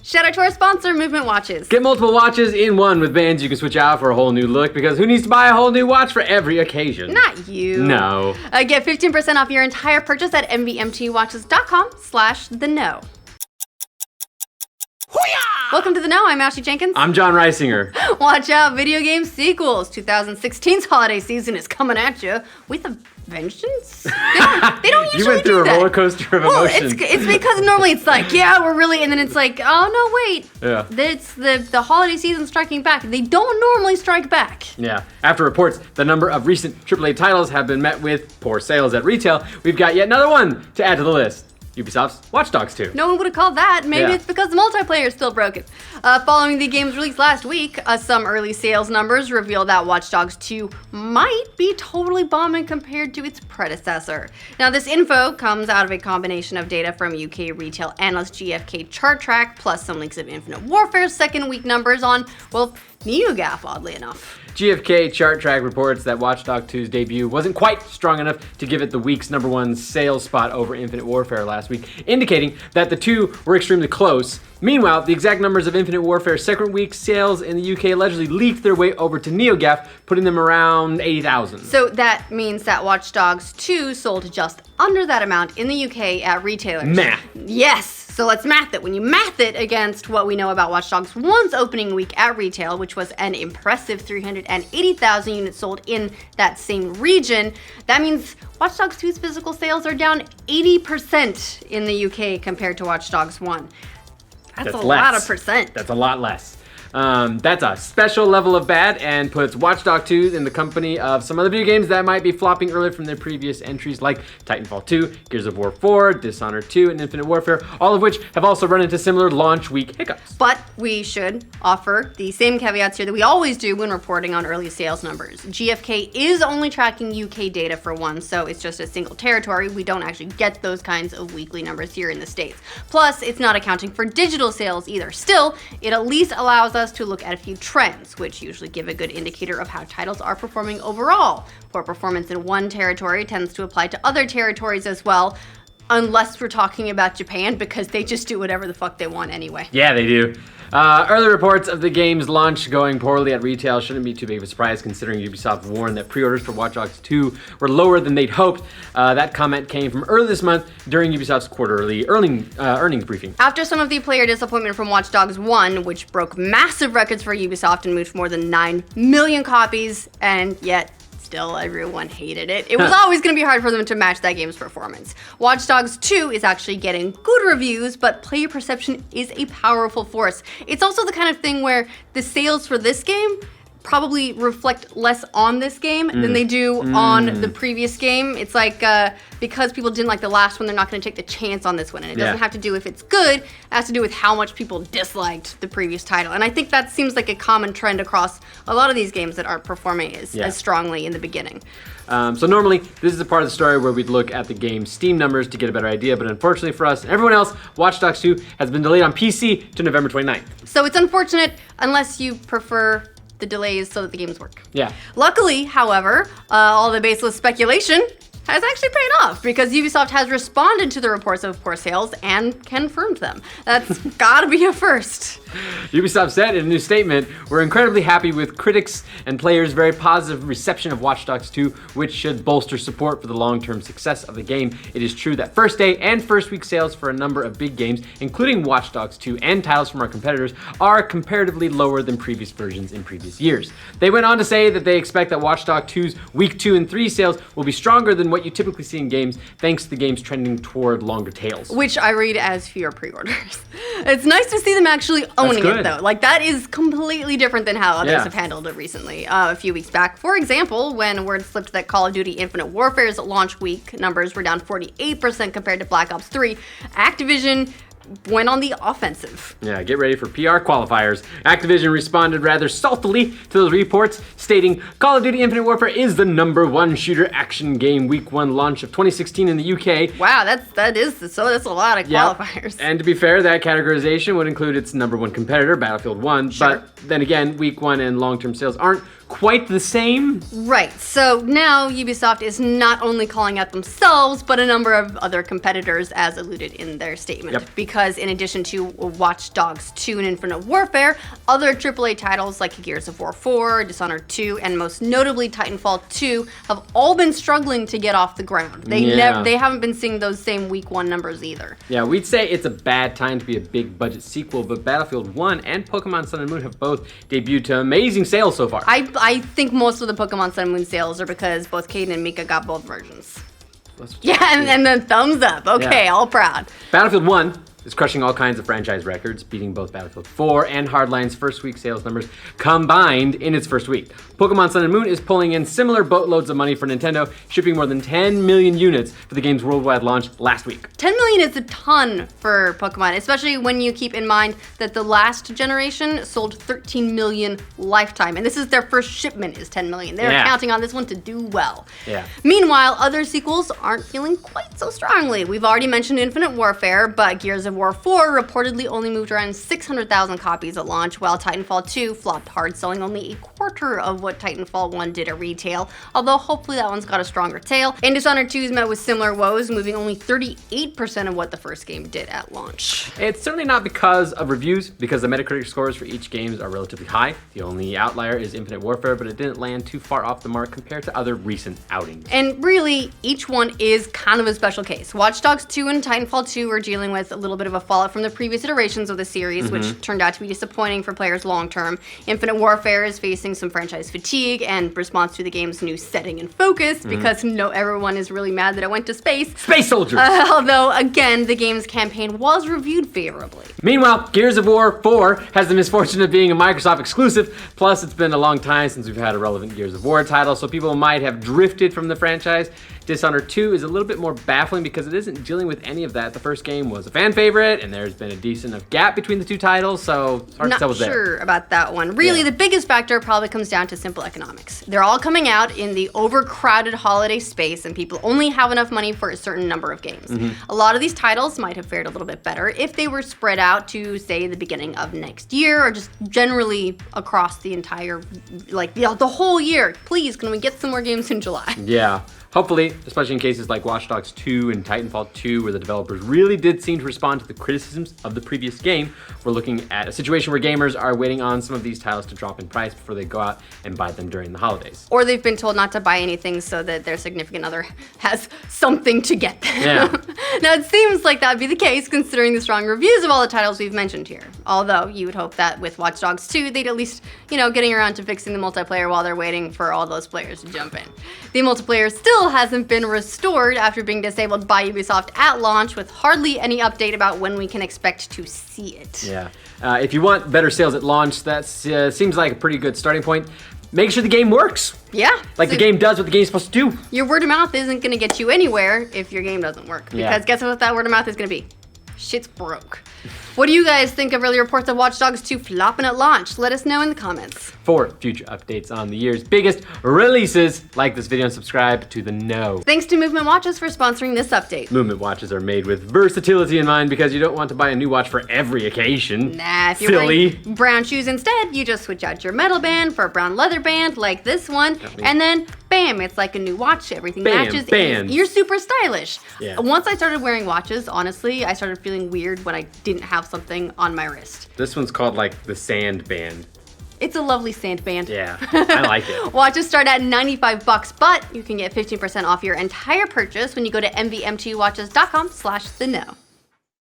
Shout out to our sponsor, Movement Watches. Get multiple watches in one with bands you can switch out for a whole new look, because who needs to buy a whole new watch for every occasion? Not you. No. Get 15% off your entire purchase at mvmtwatches.com/theknow. Welcome to The Know. I'm Ashley Jenkins. I'm John Reisinger. Watch out, video game sequels. 2016's holiday season is coming at you with a vengeance. They don't usually You went through do a roller coaster of emotions. It's because normally it's like, yeah, we're really, and then it's like, oh no, wait. Yeah. It's the holiday season striking back. They don't normally strike back. Yeah. After reports, the number of recent AAA titles have been met with poor sales at retail, we've got yet another one to add to the list. Ubisoft's Watch Dogs 2. No one would have called that. Maybe Yeah. it's because the multiplayer is still broken. Following the game's release last week, some early sales numbers reveal that Watch Dogs 2 might be totally bombing compared to its predecessor. Now, this info comes out of a combination of data from UK retail analyst GfK Chart Track, plus some leaks of Infinite Warfare's second week numbers on, well, NeoGAF, oddly enough. GfK Chart Track reports that Watch Dogs 2's debut wasn't quite strong enough to give it the week's #1 sales spot over Infinite Warfare last week, indicating that the two were extremely close. Meanwhile, the exact numbers of Infinite Warfare's second week sales in the UK allegedly leaked their way over to NeoGAF, putting them around 80,000. So that means that Watch Dogs 2 sold just under that amount in the UK at retailers. Math. Yes. So let's math it. When you math it against what we know about Watch Dogs 1's opening week at retail, which was an impressive 380,000 units sold in that same region, that means Watch Dogs 2's physical sales are down 80% in the UK compared to Watch Dogs 1. That's a lot of percent. That's a lot less. That's a special level of bad and puts Watch Dogs 2 in the company of some other video games that might be flopping early from their previous entries, like Titanfall 2, Gears of War 4, Dishonored 2, and Infinite Warfare, all of which have also run into similar launch week hiccups. But we should offer the same caveats here that we always do when reporting on early sales numbers. GfK is only tracking UK data for one, so it's just a single territory. We don't actually get those kinds of weekly numbers here in the States. Plus, it's not accounting for digital sales either. Still, it at least allows us to look at a few trends, which usually give a good indicator of how titles are performing overall. Poor performance in one territory tends to apply to other territories as well, unless we're talking about Japan, because they just do whatever the fuck they want anyway. Yeah, they do. Early reports of the game's launch going poorly at retail shouldn't be too big of a surprise, considering Ubisoft warned that pre-orders for Watch Dogs 2 were lower than they'd hoped. That comment came from early this month during Ubisoft's quarterly earnings briefing. After some of the player disappointment from Watch Dogs 1, which broke massive records for Ubisoft and moved more than 9 million copies, and yet still everyone hated it. It was always going to be hard for them to match that game's performance. Watch Dogs 2 is actually getting good reviews, but player perception is a powerful force. It's also the kind of thing where the sales for this game probably reflect less on this game than they do on the previous game. It's like, because people didn't like the last one, they're not going to take the chance on this one. And it doesn't have to do if it's good, it has to do with how much people disliked the previous title. And I think that seems like a common trend across a lot of these games that aren't performing as strongly in the beginning. So normally, this is a part of the story where we'd look at the game's Steam numbers to get a better idea, but unfortunately for us and everyone else, Watch Dogs 2 has been delayed on PC to November 29th. So it's unfortunate unless you prefer the delays so that the games work. Yeah. Luckily, however, all the baseless speculation has actually paid off, because Ubisoft has responded to the reports of poor sales and confirmed them. That's gotta be a first. Ubisoft said in a new statement, "We're incredibly happy with critics and players' very positive reception of Watch Dogs 2, which should bolster support for the long-term success of the game. It is true that first day and first week sales for a number of big games, including Watch Dogs 2 and titles from our competitors, are comparatively lower than previous versions in previous years." They went on to say that they expect that Watch Dogs 2's week 2 and 3 sales will be stronger than what you typically see in games, thanks to the game's trending toward longer tails. Which I read as fewer pre-orders. It's nice to see them actually owning it, though. Like, that is completely different than how others have handled it recently. A few weeks back, for example, when word slipped that Call of Duty Infinite Warfare's launch week numbers were down 48% compared to Black Ops 3, Activision went on the offensive. Yeah, get ready for PR qualifiers. Activision responded rather saltily to those reports, stating, "Call of Duty Infinite Warfare is the #1 shooter action game week 1 launch of 2016 in the UK." Wow, that's a lot of qualifiers. And to be fair, that categorization would include its #1 competitor, Battlefield 1, Sure. but then again, week 1 and long-term sales aren't quite the same. Right, so now Ubisoft is not only calling out themselves, but a number of other competitors, as alluded in their statement. Yep. Because in addition to Watch Dogs 2 and Infinite Warfare, other AAA titles like Gears of War 4, Dishonored 2, and most notably Titanfall 2 have all been struggling to get off the ground. They haven't been seeing those same week one numbers either. Yeah, we'd say it's a bad time to be a big budget sequel, but Battlefield 1 and Pokemon Sun and Moon have both debuted to amazing sales so far. I think most of the Pokemon Sun and Moon sales are because both Caden and Mika got both versions. And then thumbs up. Okay, Yeah. all proud. Battlefield 1 is crushing all kinds of franchise records, beating both Battlefield 4 and Hardline's first week sales numbers combined in its first week. Pokemon Sun and Moon is pulling in similar boatloads of money for Nintendo, shipping more than 10 million units for the game's worldwide launch last week. 10 million is a ton for Pokemon, especially when you keep in mind that the last generation sold 13 million lifetime, and this is their first shipment is 10 million. They're counting on this one to do well. Yeah. Meanwhile, other sequels aren't feeling quite so strongly. We've already mentioned Infinite Warfare, but Gears of War 4 reportedly only moved around 600,000 copies at launch, while Titanfall 2 flopped hard, selling only a quarter of what Titanfall 1 did at retail, although hopefully that one's got a stronger tail. And Dishonored 2's met with similar woes, moving only 38% of what the first game did at launch. It's certainly not because of reviews, because the Metacritic scores for each game are relatively high. The only outlier is Infinite Warfare, but it didn't land too far off the mark compared to other recent outings. And really, each one is kind of a special case. Watch Dogs 2 and Titanfall 2 are dealing with a little bit of a fallout from the previous iterations of the series, which turned out to be disappointing for players long term. Infinite Warfare is facing some franchise fatigue and response to the game's new setting and focus, because everyone is really mad that it went to space. Space soldiers! Although, again, the game's campaign was reviewed favorably. Meanwhile, Gears of War 4 has the misfortune of being a Microsoft exclusive, plus it's been a long time since we've had a relevant Gears of War title, so people might have drifted from the franchise. Dishonored 2 is a little bit more baffling because it isn't dealing with any of that. The first game was a fan favorite, and there's been a decent enough gap between the two titles, so it's hard to tell what's there. Not sure about that one. Really, the biggest factor probably comes down to simple economics. They're all coming out in the overcrowded holiday space, and people only have enough money for a certain number of games. A lot of these titles might have fared a little bit better if they were spread out to, say, the beginning of next year, or just generally across the entire, the whole year. Please, can we get some more games in July? Yeah. Hopefully, especially in cases like Watch Dogs 2 and Titanfall 2, where the developers really did seem to respond to the criticisms of the previous game, we're looking at a situation where gamers are waiting on some of these titles to drop in price before they go out and buy them during the holidays. Or they've been told not to buy anything so that their significant other has something to get them. Yeah. Now, it seems like that would be the case considering the strong reviews of all the titles we've mentioned here. Although, you would hope that with Watch Dogs 2, they'd at least, getting around to fixing the multiplayer while they're waiting for all those players to jump in. The multiplayer still hasn't been restored after being disabled by Ubisoft at launch, with hardly any update about when we can expect to see it. Yeah. If you want better sales at launch, that seems like a pretty good starting point. Make sure the game works. Yeah. Like the game does what the game's supposed to do. Your word of mouth isn't going to get you anywhere if your game doesn't work. Because guess what that word of mouth is going to be? Shit's broke. What do you guys think of early reports of Watch Dogs 2 flopping at launch? Let us know in the comments. For future updates on the year's biggest releases, like this video and subscribe to The Know. Thanks to Movement Watches for sponsoring this update. Movement watches are made with versatility in mind because you don't want to buy a new watch for every occasion. Nah, if you're wearing brown shoes instead, you just switch out your metal band for a brown leather band like this one, and then bam, it's like a new watch. Everything matches. Bam. You're super stylish. Yeah. Once I started wearing watches, honestly, I started feeling weird when I didn't have something on my wrist. This one's called like the Sand Band. It's a lovely sand band. Yeah, I like it. Watches start at $95, but you can get 15% off your entire purchase when you go to mvmt watches.com/theknow.